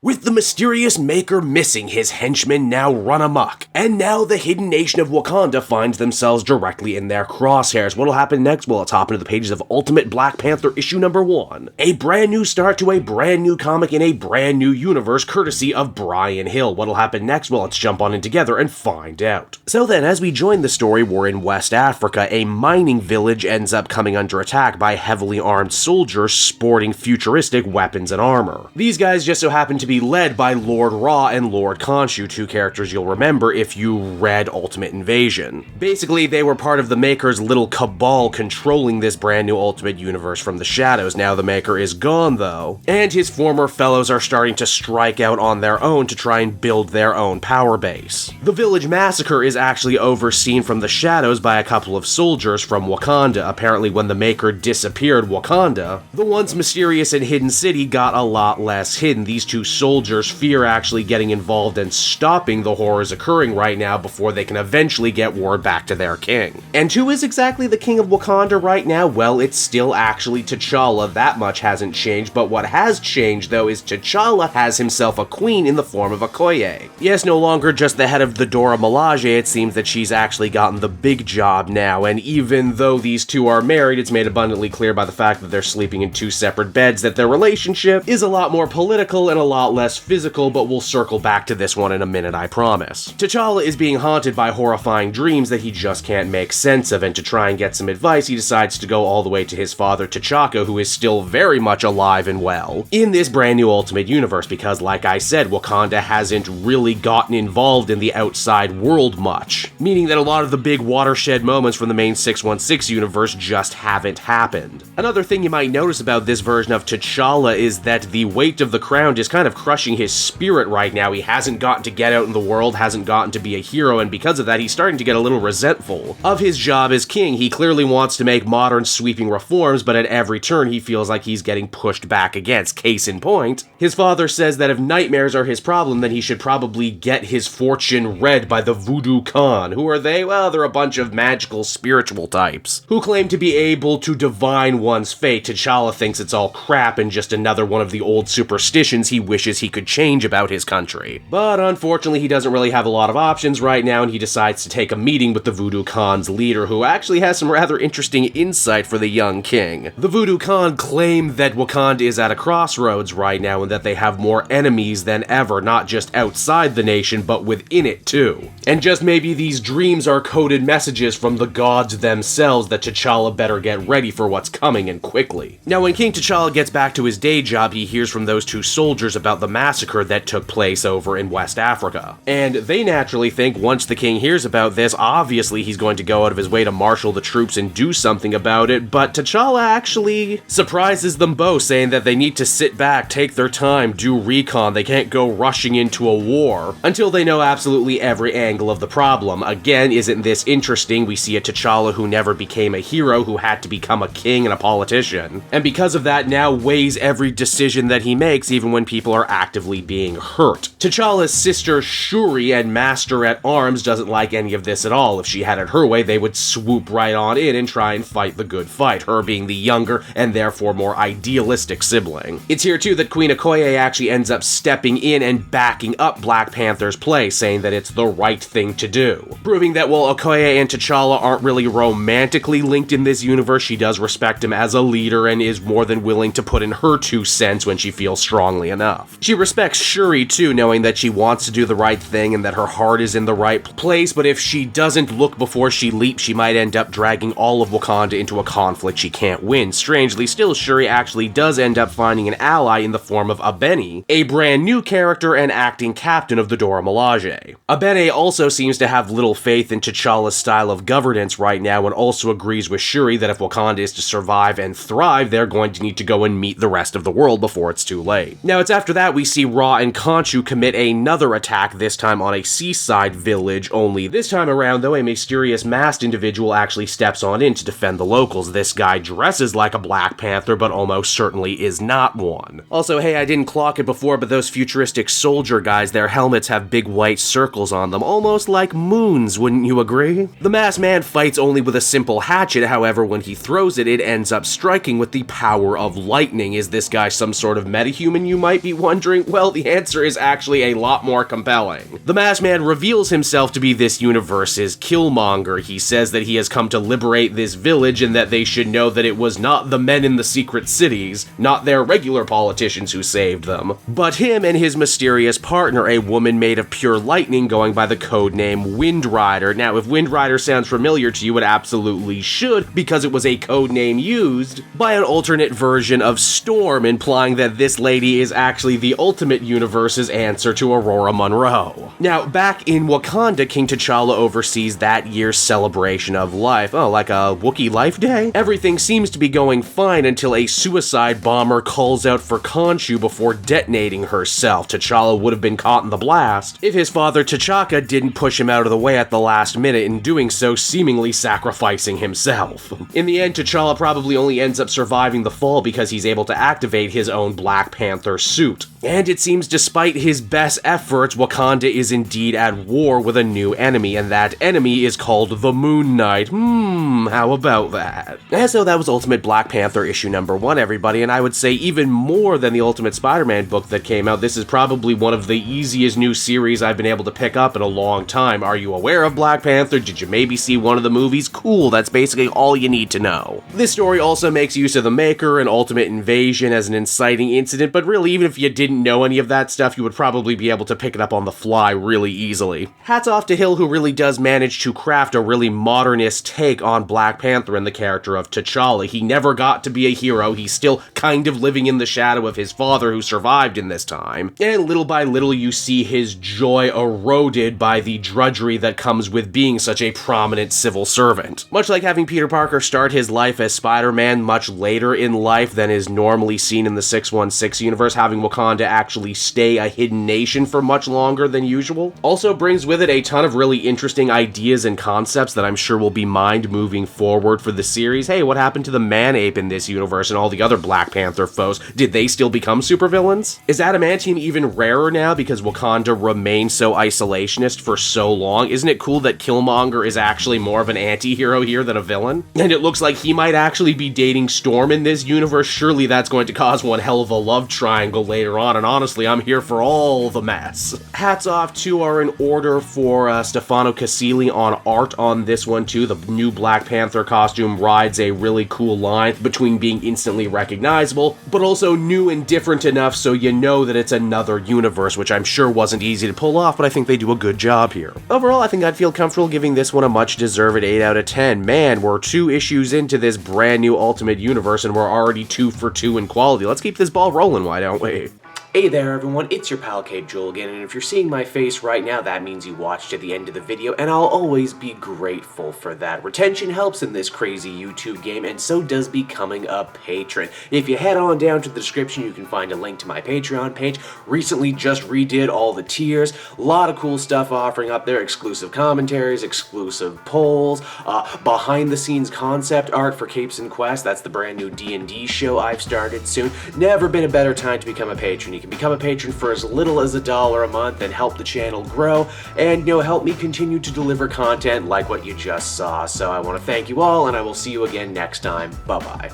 With the mysterious Maker missing, his henchmen now run amok, and now the hidden nation of Wakanda finds themselves directly in their crosshairs. What'll happen next? Well, let's hop into the pages of Ultimate Black Panther issue number 1. A brand new start to a brand new comic in a brand new universe, courtesy of Bryan Hill. What'll happen next? Well, let's jump on in together and find out. So then, as we join the story, we're in West Africa. A mining village ends up coming under attack by heavily armed soldiers sporting futuristic weapons and armor. These guys just so happen to be led by Lord Ra and Lord Khonshu, two characters you'll remember if you read Ultimate Invasion. Basically, they were part of the Maker's little cabal controlling this brand new Ultimate Universe from the shadows. Now the Maker is gone, though, and his former fellows are starting to strike out on their own to try and build their own power base. The village massacre is actually overseen from the shadows by a couple of soldiers from Wakanda. Apparently, when the Maker disappeared Wakanda, the once mysterious and hidden city got a lot less hidden. These two soldiers fear actually getting involved and stopping the horrors occurring right now before they can eventually get word back to their king. And who is exactly the king of Wakanda right now? Well, it's still actually T'Challa. That much hasn't changed, but what has changed, though, is T'Challa has himself a queen in the form of Okoye. Yes, no longer just the head of the Dora Milaje, it seems that she's actually gotten the big job now, and even though these two are married, it's made abundantly clear by the fact that they're sleeping in two separate beds that their relationship is a lot more political and a lot less physical, but we'll circle back to this one in a minute, I promise. T'Challa is being haunted by horrifying dreams that he just can't make sense of, and to try and get some advice, he decides to go all the way to his father T'Chaka, who is still very much alive and well in this brand new Ultimate Universe, because like I said, Wakanda hasn't really gotten involved in the outside world much, meaning that a lot of the big watershed moments from the main 616 universe just haven't happened. Another thing you might notice about this version of T'Challa is that the weight of the crown is kind of crushing his spirit right now. He hasn't gotten to get out in the world, hasn't gotten to be a hero, and because of that, he's starting to get a little resentful of his job as king. He clearly wants to make modern sweeping reforms, but at every turn he feels like he's getting pushed back against. Case in point, his father says that if nightmares are his problem, then he should probably get his fortune read by the Voodoo Khan. Who are they? Well, they're a bunch of magical spiritual types who claim to be able to divine one's fate. T'Challa thinks it's all crap and just another one of the old superstitions he wishes he could change about his country. But unfortunately, he doesn't really have a lot of options right now, and he decides to take a meeting with the Voodoo Khan's leader, who actually has some rather interesting insight for the young king. The Voodoo Khan claim that Wakanda is at a crossroads right now, and that they have more enemies than ever, not just outside the nation, but within it too. And just maybe these dreams are coded messages from the gods themselves that T'Challa better get ready for what's coming, and quickly. Now, when King T'Challa gets back to his day job, he hears from those two soldiers about the massacre that took place over in West Africa. And they naturally think once the king hears about this, obviously he's going to go out of his way to marshal the troops and do something about it, but T'Challa actually surprises them both, saying that they need to sit back, take their time, do recon, they can't go rushing into a war until they know absolutely every angle of the problem. Again, isn't this interesting? We see a T'Challa who never became a hero, who had to become a king and a politician, and because of that now weighs every decision that he makes, even when people are actively being hurt. T'Challa's sister Shuri and Master at Arms doesn't like any of this at all. If she had it her way, they would swoop right on in and try and fight the good fight, her being the younger and therefore more idealistic sibling. It's here too that Queen Okoye actually ends up stepping in and backing up Black Panther's play, saying that it's the right thing to do. Proving that while Okoye and T'Challa aren't really romantically linked in this universe, she does respect him as a leader and is more than willing to put in her 2 cents when she feels strongly enough. She respects Shuri too, knowing that she wants to do the right thing and that her heart is in the right place, but if she doesn't look before she leaps, she might end up dragging all of Wakanda into a conflict she can't win. Strangely still, Shuri actually does end up finding an ally in the form of Abeni, a brand new character and acting captain of the Dora Milaje. Abeni also seems to have little faith in T'Challa's style of governance right now, and also agrees with Shuri that if Wakanda is to survive and thrive, they're going to need to go and meet the rest of the world before it's too late. Now, it's after that we see Ra and Khonshu commit another attack, this time on a seaside village, only this time around, though, a mysterious masked individual actually steps on in to defend the locals. This guy dresses like a Black Panther, but almost certainly is not one. Also, hey, I didn't clock it before, but those futuristic soldier guys, their helmets have big white circles on them, almost like moons, wouldn't you agree? The masked man fights only with a simple hatchet, however, when he throws it, it ends up striking with the power of lightning. Is this guy some sort of metahuman, you might be wondering? wondering? Well, the answer is actually a lot more compelling. The Masked Man reveals himself to be this universe's Killmonger. He says that he has come to liberate this village and that they should know that it was not the men in the secret cities, not their regular politicians who saved them, but him and his mysterious partner, a woman made of pure lightning going by the codename Wind Rider. Now, if Wind Rider sounds familiar to you, it absolutely should, because it was a codename used by an alternate version of Storm, implying that this lady is actually the Ultimate Universe's answer to Aurora Monroe. Now, back in Wakanda, King T'Challa oversees that year's celebration of life. Oh, like a Wookiee Life Day? Everything seems to be going fine until a suicide bomber calls out for Khonshu before detonating herself. T'Challa would have been caught in the blast if his father T'Chaka didn't push him out of the way at the last minute, in doing so seemingly sacrificing himself. In the end, T'Challa probably only ends up surviving the fall because he's able to activate his own Black Panther suit. And it seems despite his best efforts, Wakanda is indeed at war with a new enemy, and that enemy is called the Moon Knight. How about that? And so that was Ultimate Black Panther issue number 1, everybody, and I would say even more than the Ultimate Spider-Man book that came out, this is probably one of the easiest new series I've been able to pick up in a long time. Are you aware of Black Panther? Did you maybe see one of the movies? Cool, that's basically all you need to know. This story also makes use of the Maker and Ultimate Invasion as an inciting incident, but really, even if you didn't know any of that stuff, you would probably be able to pick it up on the fly really easily. Hats off to Hill, who really does manage to craft a really modernist take on Black Panther and the character of T'Challa. He never got to be a hero, he's still kind of living in the shadow of his father who survived in this time, and little by little you see his joy eroded by the drudgery that comes with being such a prominent civil servant. Much like having Peter Parker start his life as Spider-Man much later in life than is normally seen in the 616 universe, having Wakanda actually stay a hidden nation for much longer than usual also brings with it a ton of really interesting ideas and concepts that I'm sure will be mined moving forward for the series. Hey, what happened to the Man-Ape in this universe and all the other Black Panther foes? Did they still become supervillains? Is adamantium even rarer now because Wakanda remained so isolationist for so long? Isn't it cool that Killmonger is actually more of an anti-hero here than a villain? And it looks like he might actually be dating Storm in this universe. Surely that's going to cause one hell of a love triangle later on, and honestly, I'm here for all the mess. Hats off to are in order for Stefano Caselli on art on this one too. The new Black Panther costume rides a really cool line between being instantly recognizable, but also new and different enough so you know that it's another universe, which I'm sure wasn't easy to pull off, but I think they do a good job here. Overall, I think I'd feel comfortable giving this one a much-deserved 8 out of 10. Man, we're 2 issues into this brand new Ultimate Universe, and we're already 2 for 2 in quality. Let's keep this ball rolling, why don't we? Hey there everyone, it's your pal Cape Joel again, and if you're seeing my face right now, that means you watched to the end of the video, and I'll always be grateful for that. Retention helps in this crazy YouTube game, and so does becoming a patron. If you head on down to the description, you can find a link to my Patreon page. Recently just redid all the tiers, a lot of cool stuff offering up there, exclusive commentaries, exclusive polls, behind the scenes concept art for Capes and Quest. That's the brand new D&D show I've started soon. Never been a better time to become a patron. You can become a patron for as little as $1 a month and help the channel grow and, help me continue to deliver content like what you just saw. So I want to thank you all, and I will see you again next time. Bye-bye.